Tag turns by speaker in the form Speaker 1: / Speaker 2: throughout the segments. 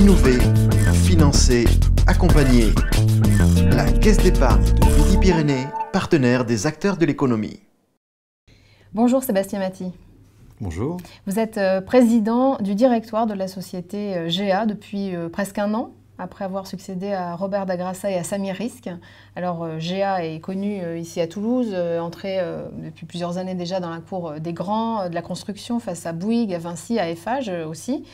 Speaker 1: innover, financer, accompagner. La Caisse d'épargne de Midi-Pyrénées, partenaire des acteurs de l'économie.
Speaker 2: Bonjour Sébastien Maty.
Speaker 3: Bonjour.
Speaker 2: Vous êtes président du directoire de la société GA depuis presque un an, après avoir succédé à Robert Dagrassa et à Samir Risk. Alors GA est connu ici à Toulouse, entré depuis plusieurs années déjà dans la cour des grands de la construction face à Bouygues, à Vinci, à Eiffage aussi.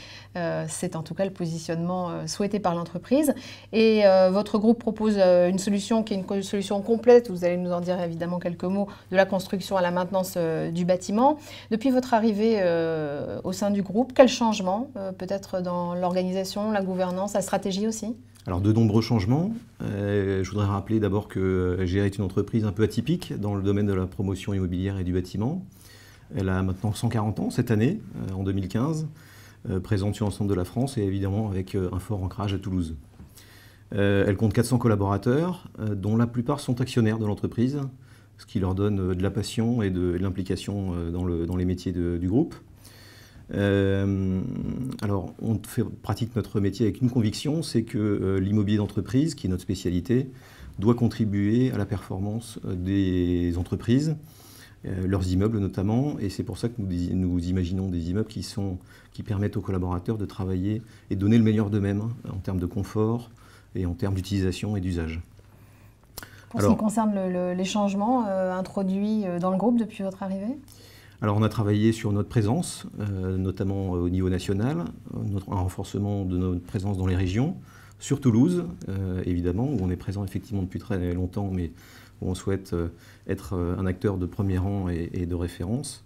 Speaker 2: C'est en tout cas le positionnement souhaité par l'entreprise. Et votre groupe propose une solution qui est une solution complète, vous allez nous en dire évidemment quelques mots, de la construction à la maintenance du bâtiment. Depuis votre arrivée au sein du groupe, quel changement peut-être dans l'organisation, la gouvernance, la stratégie aussi?
Speaker 3: Alors de nombreux changements. Je voudrais rappeler d'abord que GA est une entreprise un peu atypique dans le domaine de la promotion immobilière et du bâtiment. Elle a maintenant 140 ans cette année, en 2015, présente sur l'ensemble de la France et évidemment avec un fort ancrage à Toulouse. Elle compte 400 collaborateurs, dont la plupart sont actionnaires de l'entreprise, ce qui leur donne de la passion et de l'implication dans les métiers du groupe. Alors, on pratique notre métier avec une conviction, c'est que l'immobilier d'entreprise, qui est notre spécialité, doit contribuer à la performance des entreprises, leurs immeubles notamment, et c'est pour ça que nous imaginons des immeubles qui permettent aux collaborateurs de travailler et donner le meilleur d'eux-mêmes en termes de confort et en termes d'utilisation et d'usage.
Speaker 2: Pour ce qui concerne les changements introduits dans le groupe depuis votre arrivée?
Speaker 3: Alors on a travaillé sur notre présence, notamment au niveau national, un renforcement de notre présence dans les régions, sur Toulouse, évidemment, où on est présent effectivement depuis très longtemps, mais où on souhaite être un acteur de premier rang et de référence.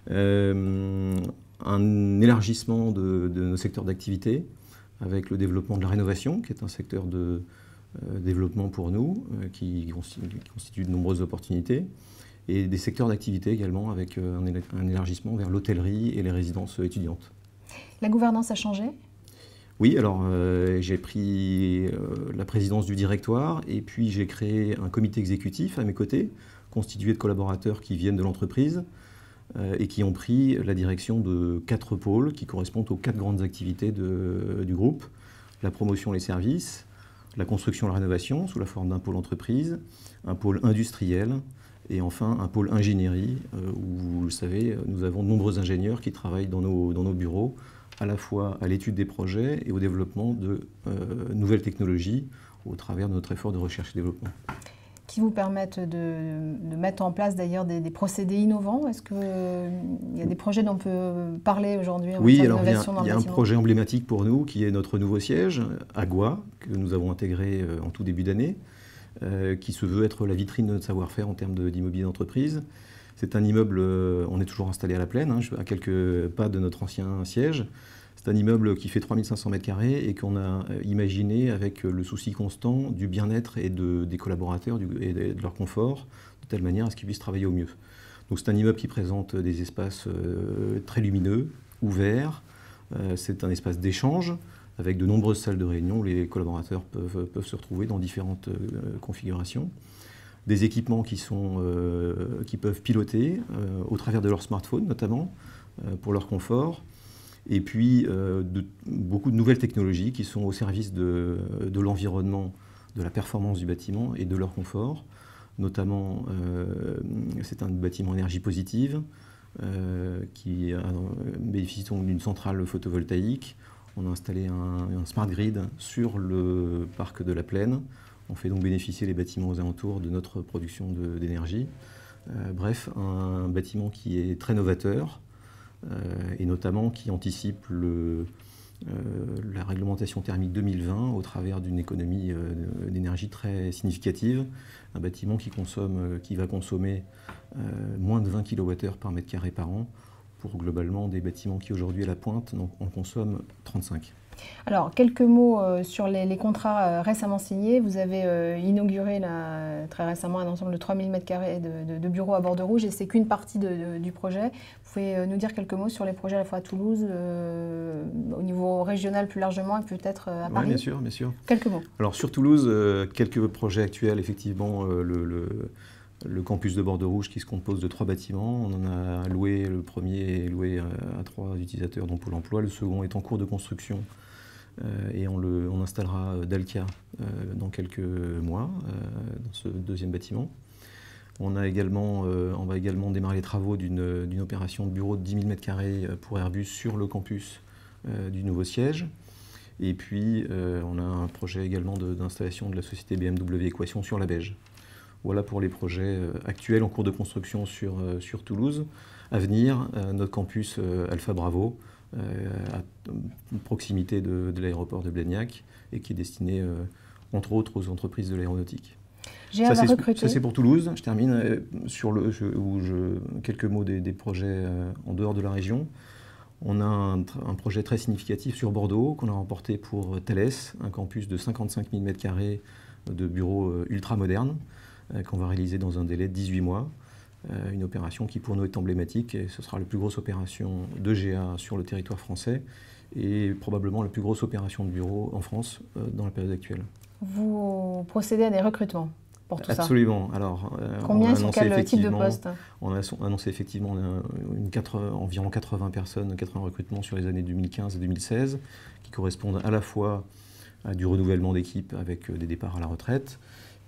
Speaker 3: Un élargissement de nos secteurs d'activité, avec le développement de la rénovation, qui est un secteur de développement pour nous, qui constitue de nombreuses opportunités. Et des secteurs d'activité également, avec un élargissement vers l'hôtellerie et les résidences étudiantes.
Speaker 2: La gouvernance a changé?
Speaker 3: Oui, alors j'ai pris la présidence du directoire et puis j'ai créé un comité exécutif à mes côtés, constitué de collaborateurs qui viennent de l'entreprise et qui ont pris la direction de 4 pôles qui correspondent aux 4 grandes activités du groupe. La promotion et les services, la construction et la rénovation sous la forme d'un pôle entreprise, un pôle industriel, et enfin, un pôle ingénierie, où, vous le savez, nous avons de nombreux ingénieurs qui travaillent dans nos bureaux, à la fois à l'étude des projets et au développement de nouvelles technologies au travers de notre effort de recherche et développement.
Speaker 2: Qui vous permettent de mettre en place d'ailleurs des procédés innovants. Est-ce qu'il y a des projets dont on peut parler aujourd'hui en matière d'innovation dans le bâtiment?
Speaker 3: Il y a un projet emblématique pour nous qui est notre nouveau siège, Agua, que nous avons intégré en tout début d'année, qui se veut être la vitrine de notre savoir-faire en termes d'immobilier d'entreprise. C'est un immeuble, on est toujours installé à la Plaine, à quelques pas de notre ancien siège. C'est un immeuble qui fait 3500 m² et qu'on a imaginé avec le souci constant du bien-être et des collaborateurs et de leur confort, de telle manière à ce qu'ils puissent travailler au mieux. Donc c'est un immeuble qui présente des espaces très lumineux, ouverts. C'est un espace d'échange, avec de nombreuses salles de réunion où les collaborateurs peuvent se retrouver dans différentes configurations. Des équipements qui peuvent piloter au travers de leur smartphone notamment, pour leur confort. Et puis beaucoup de nouvelles technologies qui sont au service de l'environnement, de la performance du bâtiment et de leur confort. Notamment, c'est un bâtiment énergie positive qui bénéficie donc d'une centrale photovoltaïque. On a installé un smart grid sur le parc de la Plaine. On fait donc bénéficier les bâtiments aux alentours de notre production d'énergie. Bref, un bâtiment qui est très novateur et notamment qui anticipe la réglementation thermique 2020 au travers d'une économie d'énergie très significative. Un bâtiment qui va consommer moins de 20 kWh par mètre carré par an, pour globalement des bâtiments qui aujourd'hui à la pointe en consomment 35.
Speaker 2: Alors, quelques mots sur les contrats récemment signés. Vous avez inauguré très récemment un ensemble de 3000 m² de bureaux à Bordeaux-Rouge et c'est qu'une partie du projet. Vous pouvez nous dire quelques mots sur les projets à la fois à Toulouse, au niveau régional plus largement et peut-être à Paris?
Speaker 3: Oui, bien sûr, bien sûr.
Speaker 2: Quelques mots.
Speaker 3: Alors sur Toulouse, quelques projets actuels, effectivement, le campus de Bordeaux-Rouge qui se compose de 3 bâtiments. On en a loué, le premier est loué à 3 utilisateurs dont Pôle emploi, le second est en cours de construction et on installera Dalkia dans quelques mois dans ce deuxième bâtiment. On va également démarrer les travaux d'une opération de bureau de 10 000 m² pour Airbus sur le campus du nouveau siège. Et puis, on a un projet également d'installation de la société BMW Équation sur la Beige. Voilà pour les projets actuels en cours de construction sur Toulouse. À venir, notre campus Alpha Bravo, à proximité de l'aéroport de Blagnac, et qui est destiné, entre autres, aux entreprises de l'aéronautique.
Speaker 2: Ça,
Speaker 3: c'est pour Toulouse. Je termine quelques mots des projets en dehors de la région. On a un projet très significatif sur Bordeaux qu'on a remporté pour Thales, un campus de 55 000 m² de bureaux ultra modernes qu'on va réaliser dans un délai de 18 mois. Une opération qui pour nous est emblématique, et ce sera la plus grosse opération de GA sur le territoire français et probablement la plus grosse opération de bureau en France dans la période actuelle.
Speaker 2: Vous procédez à des recrutements pour tout ça?
Speaker 3: Absolument. Alors,
Speaker 2: combien, sur quel type de poste?
Speaker 3: On a annoncé effectivement environ 80 personnes, 80 recrutements sur les années 2015 et 2016, qui correspondent à la fois à du renouvellement d'équipe avec des départs à la retraite,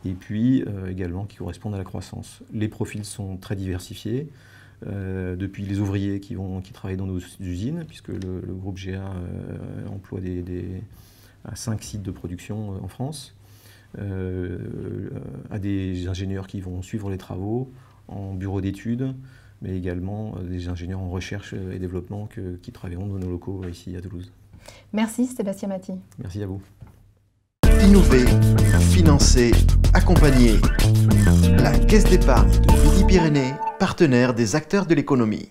Speaker 3: et puis également qui correspondent à la croissance. Les profils sont très diversifiés, depuis les ouvriers qui travaillent dans nos usines, puisque le groupe GA emploie à 5 sites de production en France, à des ingénieurs qui vont suivre les travaux en bureau d'études, mais également des ingénieurs en recherche et développement qui travailleront dans nos locaux ici à Toulouse.
Speaker 2: Merci Sébastien Maty.
Speaker 3: Merci à vous.
Speaker 1: Innover, financer, accompagner. La Caisse d'épargne de Midi-Pyrénées, partenaire des acteurs de l'économie.